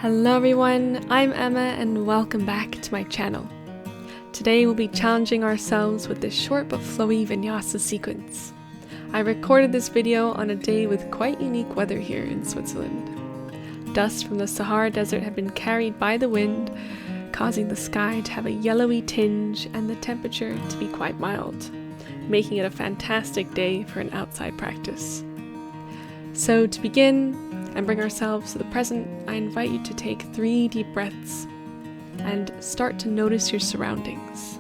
Hello everyone, I'm Emma and welcome back to my channel. Today we'll be challenging ourselves with this short but flowy Vinyasa sequence. I recorded this video on a day with quite unique weather here in Switzerland. Dust from the Sahara Desert had been carried by the wind, causing the sky to have a yellowy tinge and the temperature to be quite mild, making it a fantastic day for an outside practice. So to begin, and bring ourselves to the present, I invite you to take 3 deep breaths and start to notice your surroundings.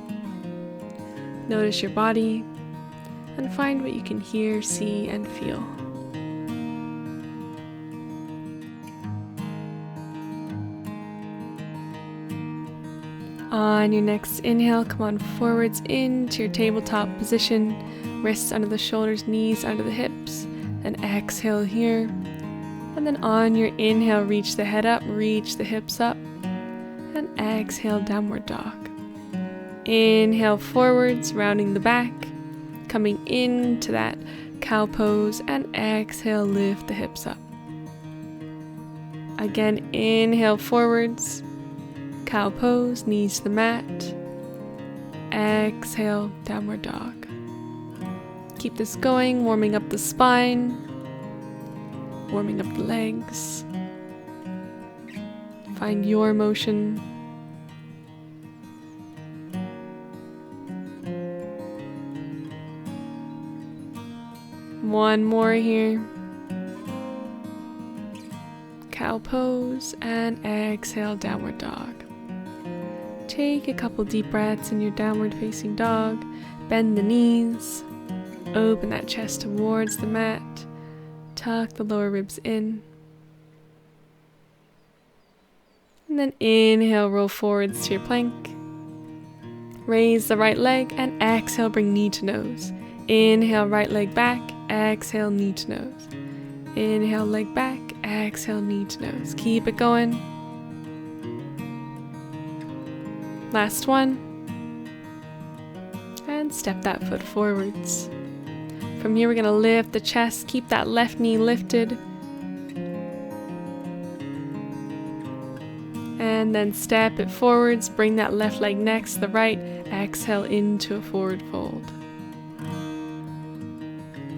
Notice your body and find what you can hear, see, and feel. On your next inhale, come on forwards into your tabletop position, wrists under the shoulders, knees under the hips, and exhale here. And then on your inhale, reach the head up, reach the hips up, and exhale, downward dog. Inhale forwards, rounding the back, coming into that cow pose, and exhale, lift the hips up. Again, inhale forwards, cow pose, knees to the mat, exhale, downward dog. Keep this going, warming up the spine, warming up the legs. Find your motion. One more here. Cow pose and exhale, downward dog. Take a couple deep breaths in your downward facing dog. Bend the knees. Open that chest towards the mat. Tuck the lower ribs in. And then inhale, roll forwards to your plank. Raise the right leg and exhale, bring knee to nose. Inhale, right leg back, exhale, knee to nose. Inhale, leg back, exhale, knee to nose. Keep it going. Last one. And step that foot forwards. From here, we're going to lift the chest, keep that left knee lifted. And then step it forwards, bring that left leg next to the right, exhale into a forward fold.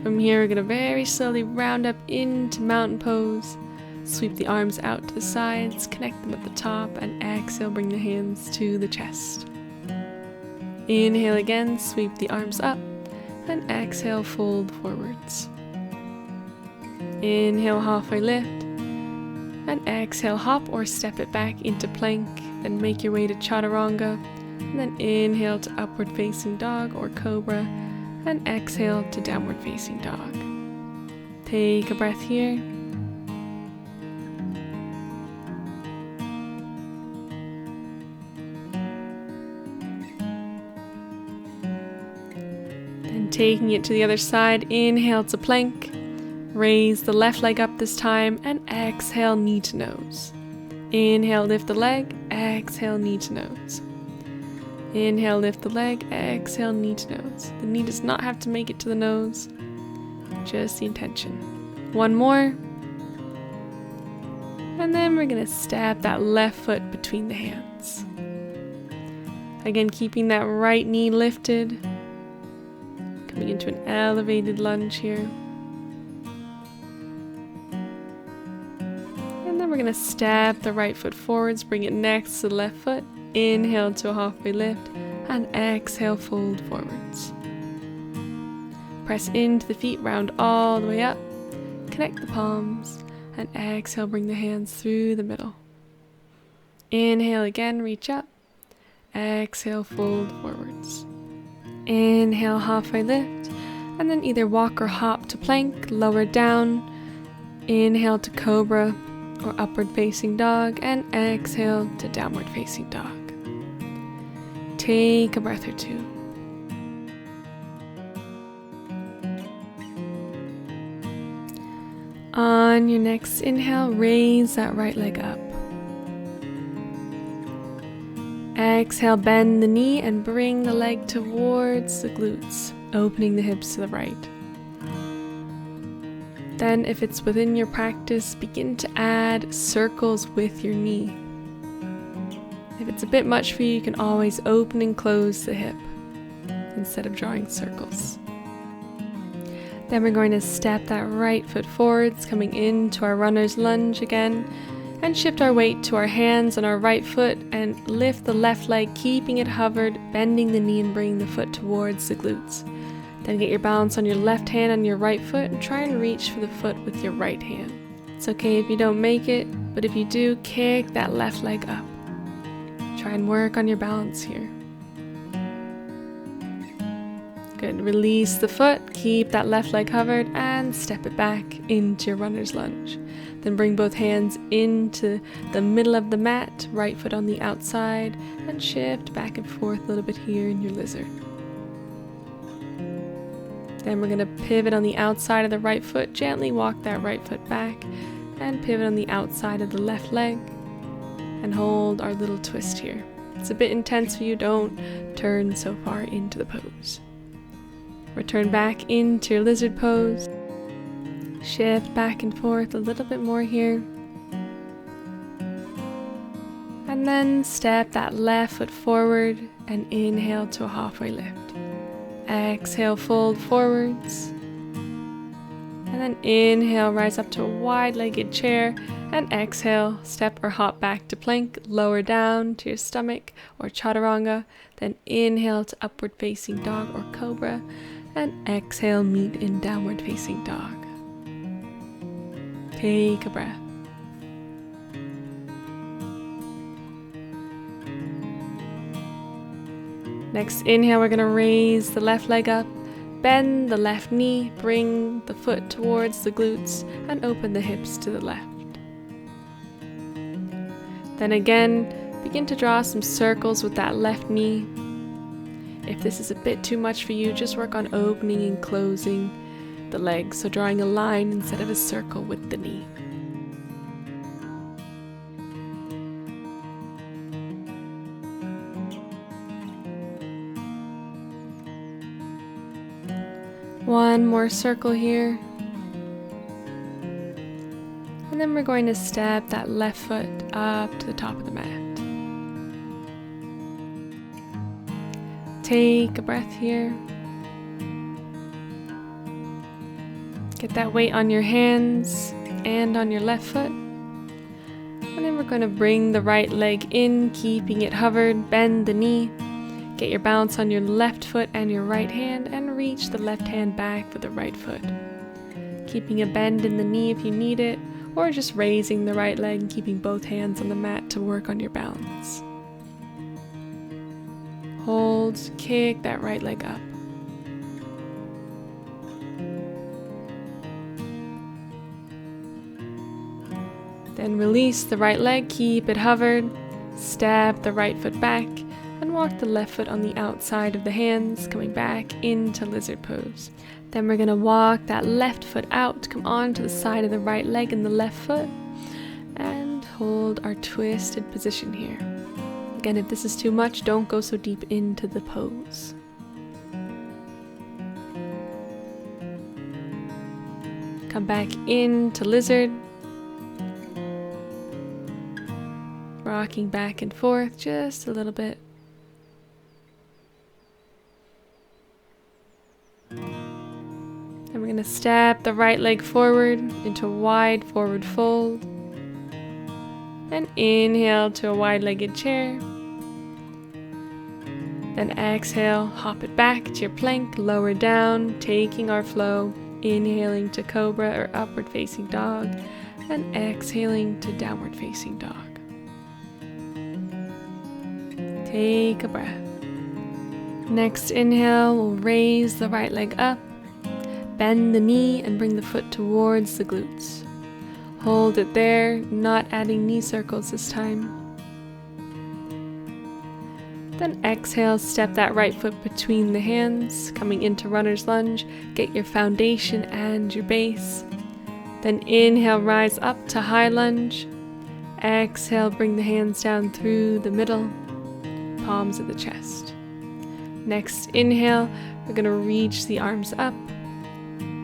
From here, we're going to very slowly round up into mountain pose. Sweep the arms out to the sides, connect them at the top, and exhale, bring the hands to the chest. Inhale again, sweep the arms up. And exhale, fold forwards. Inhale, halfway lift. And exhale, hop or step it back into plank. Then make your way to chaturanga. And then inhale to upward facing dog or cobra. And exhale to downward facing dog. Take a breath here. Taking it to the other side, inhale to plank, raise the left leg up this time, and exhale, knee to nose. Inhale, lift the leg, exhale, knee to nose. Inhale, lift the leg, exhale, knee to nose. The knee does not have to make it to the nose, just the intention. One more. And then we're going to stab that left foot between the hands. Again, keeping that right knee lifted. Coming into an elevated lunge here. And then we're going to step the right foot forwards, bring it next to the left foot. Inhale to a halfway lift and exhale, fold forwards. Press into the feet, round all the way up. Connect the palms and exhale, bring the hands through the middle. Inhale again, reach up. Exhale, fold forwards. Inhale, halfway lift, and then either walk or hop to plank, lower down, inhale to cobra or upward facing dog, and exhale to downward facing dog. Take a breath or two. On your next inhale, raise that right leg up. Exhale, bend the knee and bring the leg towards the glutes, opening the hips to the right. Then, if it's within your practice, begin to add circles with your knee. If it's a bit much for you, you can always open and close the hip instead of drawing circles. Then we're going to step that right foot forwards, coming into our runner's lunge again, and shift our weight to our hands on our right foot and lift the left leg, keeping it hovered, bending the knee and bringing the foot towards the glutes. Then get your balance on your left hand on your right foot and try and reach for the foot with your right hand. It's okay if you don't make it, but if you do, kick that left leg up. Try and work on your balance here. Good. Release the foot, keep that left leg hovered, and step it back into your runner's lunge. Then bring both hands into the middle of the mat, right foot on the outside, and shift back and forth a little bit here in your lizard. Then we're going to pivot on the outside of the right foot, gently walk that right foot back, and pivot on the outside of the left leg, and hold our little twist here. It's a bit intense for you, don't turn so far into the pose. Return back into your lizard pose, shift back and forth a little bit more here, and then step that left foot forward and inhale to a halfway lift. Exhale, fold forwards, and then inhale, rise up to a wide-legged chair, and exhale, step or hop back to plank, lower down to your stomach or chaturanga, then inhale to upward facing dog or cobra, and exhale, meet in downward facing dog. Take a breath. Next inhale, we're going to raise the left leg up, bend the left knee, bring the foot towards the glutes, and open the hips to the left. Then again, begin to draw some circles with that left knee. If this is a bit too much for you, just work on opening and closing the legs, so drawing a line instead of a circle with the knee. One more circle here. And then we're going to step that left foot up to the top of the mat. Take a breath here. Get that weight on your hands and on your left foot. And then we're going to bring the right leg in, keeping it hovered, bend the knee. Get your balance on your left foot and your right hand, and reach the left hand back for the right foot. Keeping a bend in the knee if you need it, or just raising the right leg and keeping both hands on the mat to work on your balance. Hold, kick that right leg up. Then release the right leg, keep it hovered, step the right foot back, and walk the left foot on the outside of the hands, coming back into lizard pose. Then we're going to walk that left foot out, come onto the side of the right leg and the left foot, and hold our twisted position here. Again, if this is too much, don't go so deep into the pose. Come back into lizard, rocking back and forth just a little bit. And we're going to step the right leg forward into a wide forward fold. And inhale to a wide-legged chair. Then exhale, hop it back to your plank, lower down, taking our flow. Inhaling to cobra or upward facing dog. And exhaling to downward facing dog. Take a breath. Next inhale, we'll raise the right leg up. Bend the knee and bring the foot towards the glutes. Hold it there, not adding knee circles this time. Then exhale, step that right foot between the hands, coming into runner's lunge. Get your foundation and your base. Then inhale, rise up to high lunge. Exhale, bring the hands down through the middle, palms of the chest. Next inhale, we're going to reach the arms up.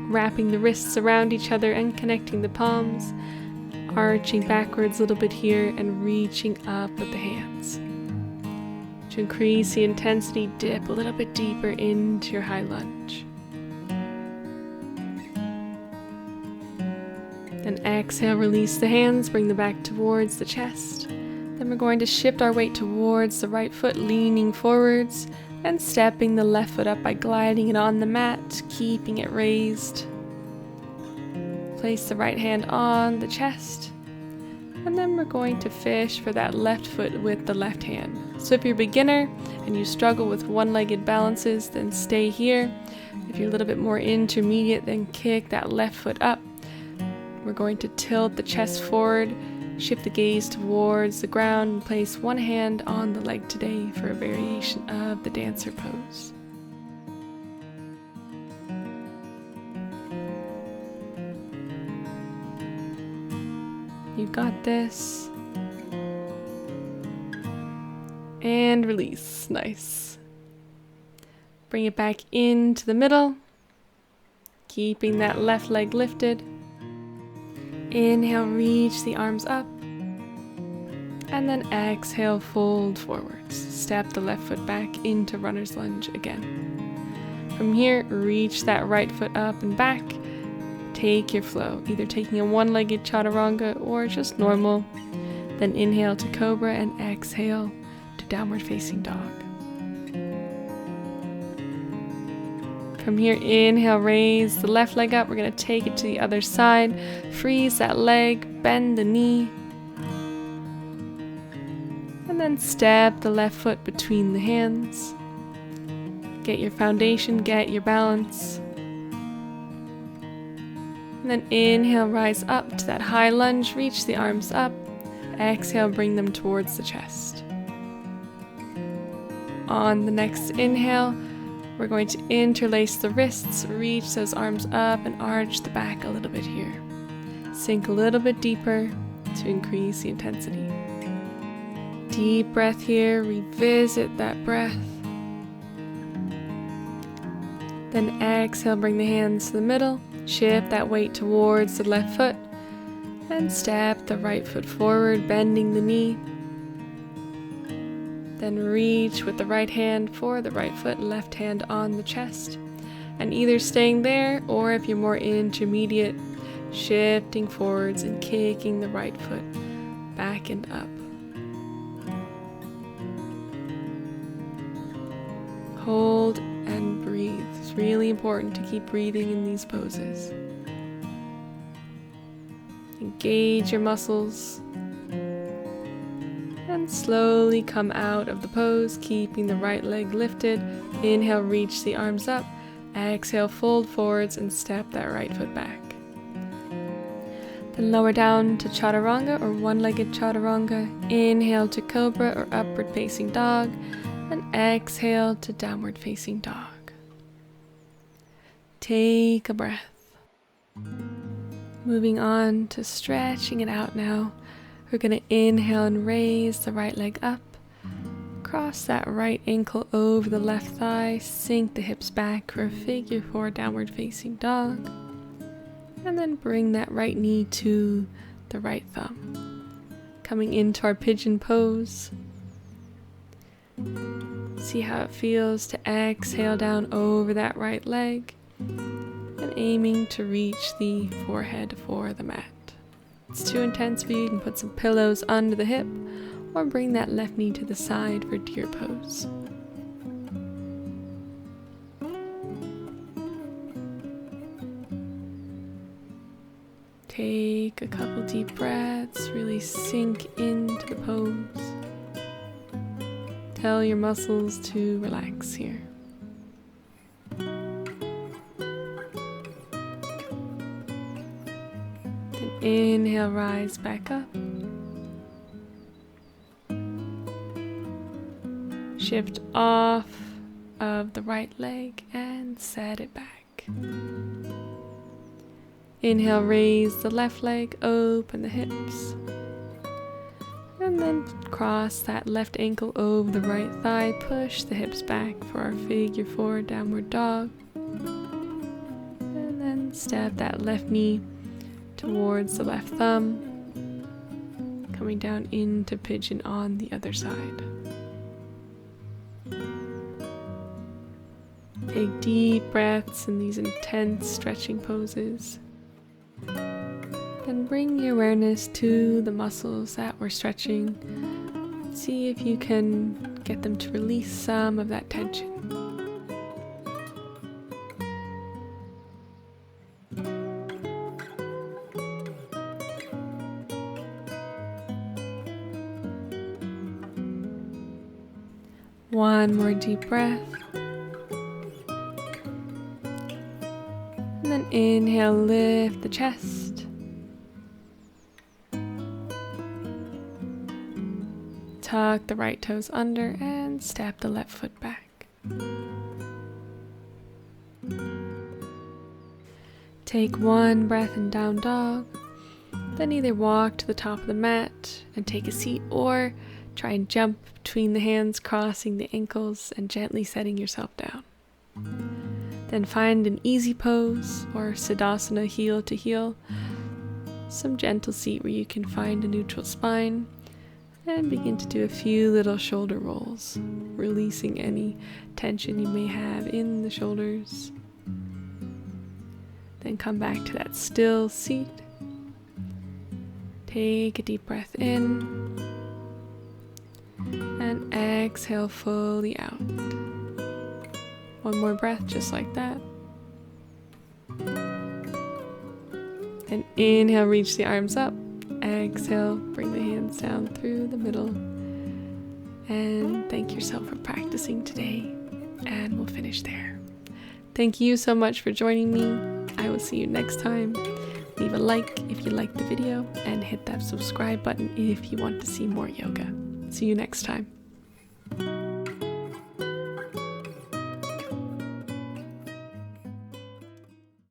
wrapping the wrists around each other and connecting the palms, arching backwards a little bit here and reaching up with the hands. To increase the intensity, dip a little bit deeper into your high lunge. Then exhale, release the hands, bring the back towards the chest. Then we're going to shift our weight towards the right foot, leaning forwards and stepping the left foot up by gliding it on the mat, keeping it raised. Place the right hand on the chest. And then we're going to fish for that left foot with the left hand. So if you're a beginner and you struggle with one-legged balances, then stay here. If you're a little bit more intermediate, then kick that left foot up. We're going to tilt the chest forward, shift the gaze towards the ground, and place one hand on the leg today for a variation of the dancer pose. You've got this. And release. Nice. Bring it back into the middle, keeping that left leg lifted. Inhale, reach the arms up. And then exhale, fold forwards. Step the left foot back into runner's lunge again. From here, reach that right foot up and back. Take your flow, either taking a one-legged chaturanga or just normal. Then inhale to cobra and exhale to downward facing dog. From here, inhale, raise the left leg up. We're going to take it to the other side. Freeze that leg, bend the knee. And then step the left foot between the hands. Get your foundation, get your balance. And then inhale, rise up to that high lunge, reach the arms up. Exhale, bring them towards the chest. On the next inhale, we're going to interlace the wrists, reach those arms up and arch the back a little bit here. Sink a little bit deeper to increase the intensity. Deep breath here, revisit that breath. Then exhale, bring the hands to the middle. Shift that weight towards the left foot and step the right foot forward, bending the knee. Then reach with the right hand for the right foot, left hand on the chest. And either staying there, or if you're more intermediate, shifting forwards and kicking the right foot back and up. Hold and breathe. It's really important to keep breathing in these poses. Engage your muscles and slowly come out of the pose, keeping the right leg lifted. Inhale, reach the arms up. Exhale, fold forwards and step that right foot back. Then lower down to chaturanga or one-legged chaturanga. Inhale to cobra or upward facing dog. And exhale to downward facing dog. Take a breath. Moving on to stretching it out now. We're going to inhale and raise the right leg up. Cross that right ankle over the left thigh. Sink the hips back for a figure four downward facing dog. And then bring that right knee to the right thumb. Coming into our pigeon pose. See how it feels to exhale down over that right leg and aiming to reach the forehead for the mat. If it's too intense for you, you can put some pillows under the hip or bring that left knee to the side for deer pose. Take a couple deep breaths, really sink into the pose. Tell your muscles to relax here. Then inhale, rise back up. Shift off of the right leg and set it back. Inhale, raise the left leg, open the hips. And then cross that left ankle over the right thigh, push the hips back for our figure four downward dog. And then Step that left knee towards the left thumb, coming down into pigeon on the other side. Take deep breaths in these intense stretching poses. Then bring your awareness to the muscles that we're stretching. See if you can get them to release some of that tension. One more deep breath. And then inhale, lift the chest. Tuck the right toes under and step the left foot back. Take one breath in down dog. Then either walk to the top of the mat and take a seat, or try and jump between the hands, crossing the ankles and gently setting yourself down. Then find an easy pose or Siddhasana, heel to heel. Some gentle seat where you can find a neutral spine, and begin to do a few little shoulder rolls, releasing any tension you may have in the shoulders. Then come back to that still seat. Take a deep breath in and exhale fully out. One more breath just like that. Then inhale, reach the arms up. Exhale, bring the hands down through the middle. And thank yourself for practicing today. And we'll finish there. Thank you so much for joining me. I will see you next time. Leave a like if you liked the video and hit that subscribe button if you want to see more yoga. See you next time.